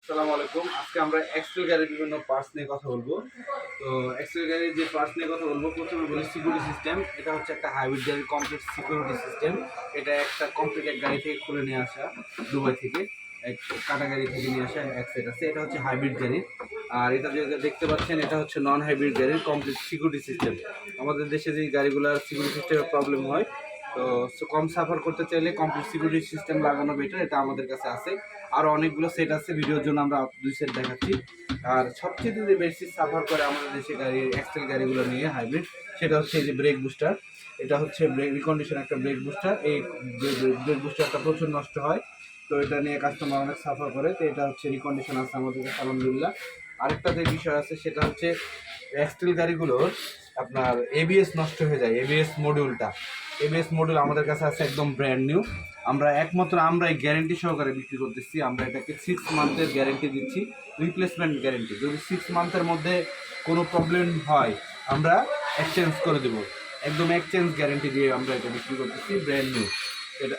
আসসালামু আলাইকুম। আজকে আমরা এক্সেল গাড়ির বিভিন্ন পার্টস নিয়ে কথা বলবো। তো এক্সেল গাড়ির যে পার্টস নিয়ে কথা বলবো, প্রথমে বলি সিকিউরিটি সিস্টেম। এটা হচ্ছে একটা হাইব্রিড গাড়ির কমপ্লিট সিকিউরিটি সিস্টেম। এটা একটা কমপ্লিট এক গাড়ি থেকে খুলে নিয়ে আসা, দুবাই থেকে এক কাটা গাড়ি থেকে নিয়ে আসা এক সেট আছে। এটা হচ্ছে হাইব্রিড গাড়ি। আর এটা যে দেখতে পাচ্ছেন, এটা হচ্ছে নন হাইব্রিড গাড়ির কমপ্লিট সিকিউরিটি সিস্টেম। আমাদের দেশে যে গাড়িগুলোর সিকিউরিটি সিস্টেমের প্রবলেম হয়, তো কম সাফার করতে চাইলে কমপ্লিট সিকিউরিটি সিস্টেম লাগানো বেটার। এটা আমাদের কাছে আছে। আরও অনেকগুলো সেট আছে, ভিডিওর জন্য আমরা 2 সেট দেখাচ্ছি। আর সবচেয়ে যে বেশি সাফার করে আমাদের দেশে গাড়ি এক্সেল গাড়িগুলো নিয়ে হাইব্রিড, সেটা হচ্ছে এই যে ব্রেক বুস্টার। এটা হচ্ছে ব্রেক রিকন্ডিশন একটা ব্রেক বুস্টার। এই ব্রেক বুস্টারটা প্রচুর নষ্ট হয়, তো এটা নিয়ে কাস্টমার অনেক সাফার করে। তো এটা হচ্ছে রিকন্ডিশন আছে আমাদের কাছে আলহামদুলিল্লাহ। আরেকটা যে বিষয় আছে সেটা হচ্ছে এক্সেল গাড়িগুলোর আপনার এবিএস নষ্ট হয়ে যায়। এবিএস মডিউল আমাদের কাছে আছে একদম ব্র্যান্ড নিউ। আমরাই গ্যারেন্টি সহকারে বিক্রি করতেছি। আমরা এটাকে 6 মান্থের গ্যারেন্টি দিচ্ছি, রিপ্লেসমেন্ট গ্যারেন্টি। যদি 6 মান্থের মধ্যে কোনো প্রবলেম হয়, আমরা এক্সচেঞ্জ করে দেবো। একদম এক্সচেঞ্জ গ্যারেন্টি দিয়ে আমরা এটা বিক্রি করতেছি, ব্র্যান্ড নিউ। এটা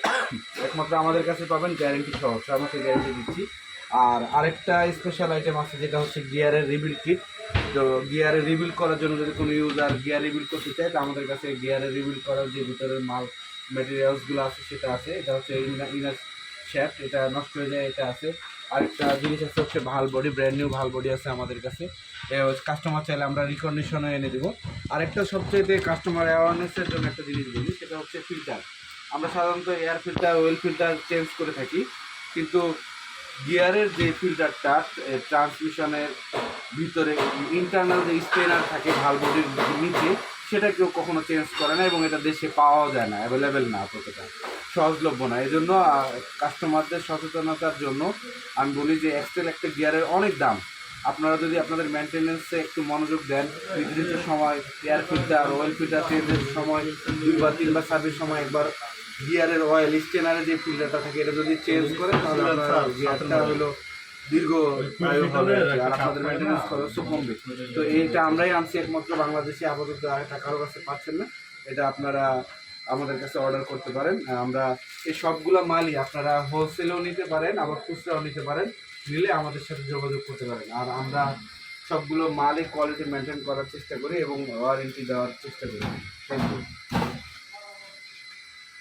একমাত্র আমাদের কাছে পাবেন গ্যারেন্টি সহ, 6 মাসের গ্যারেন্টি দিচ্ছি। আর আরেকটা স্পেশাল আইটেম আছে, যেটা হচ্ছে গিয়ারের রিবিল্ড কিট। তো গিয়ারে রিবিল্ড করার জন্য যদি কোনো ইউজার গিয়ার রিবিল্ড করতে চায়, তো আমাদের কাছে গিয়ারে রিবিল্ড করার যে ভিতরের মাল ম্যাটেরিয়ালসগুলো আছে সেটা আছে। এটা হচ্ছে ইনার শ্যাফট, এটা নষ্ট হয়ে যায়, এটা আছে। আরেকটা জিনিস আছে হচ্ছে ভাল বডি, ব্র্যান্ড নিউ ভাল বডি আছে আমাদের কাছে। কাস্টমার চাইলে আমরা রিকন্ডিশনও এনে দেবো। আরেকটা সবচেয়ে কাস্টমার অ্যাওয়ারনেসের জন্য একটা জিনিস বলি, সেটা হচ্ছে ফিল্টার। আমরা সাধারণত air filter, well filter change করে থাকি, কিন্তু গিয়ারের যে ফিল্টারটা ট্রান্সমিশনের ভিতরে ইন্টারনাল যে স্পেনার থাকে ভাল বডির নিচে, সেটা কেউ কখনো চেঞ্জ করে না, এবং এটা দেশে পাওয়াও যায় না, অ্যাভেলেবেল না, অতটা সহজলভ্য না। এই জন্য কাস্টমারদের সচেতনতার জন্য আমি বলি যে এক্সেল একটা গিয়ারের অনেক দাম। আপনারা যদি আপনাদের মেনটেন্যান্সে একটু মনোযোগ দেন, নির্দিষ্ট সময় এয়ার ফিল্টার, অয়েল ফিল্টার চেঞ্জের সময় 2 বা 3 বার সার্ভিস সময় একবার গিয়ারের অয়েল স্টেনারে যে ফিল্টারটা থাকে এটা যদি চেঞ্জ করেন, তাহলে আপনার গিয়ারটা হলো দীর্ঘ আয়ু হবে আর আপনাদের মেনটেন্যান্স খরচও কমবে। তো এইটা আমরাই আনছি একমাত্র বাংলাদেশে, আপাতত এটা কারো কাছে পাচ্ছেন না। এটা আপনারা আমাদের কাছে অর্ডার করতে পারেন। আমরা এই সবগুলো মালই আপনারা হোলসেলেও নিতে পারেন, আবার খুচরাও নিতে পারেন। নিলে আমাদের সাথে যোগাযোগ করতে পারেন। আর আমরা সবগুলো মালই কোয়ালিটি মেনটেন করার চেষ্টা করি এবং ওয়ারেন্টি দেওয়ার চেষ্টা করি। Thank you.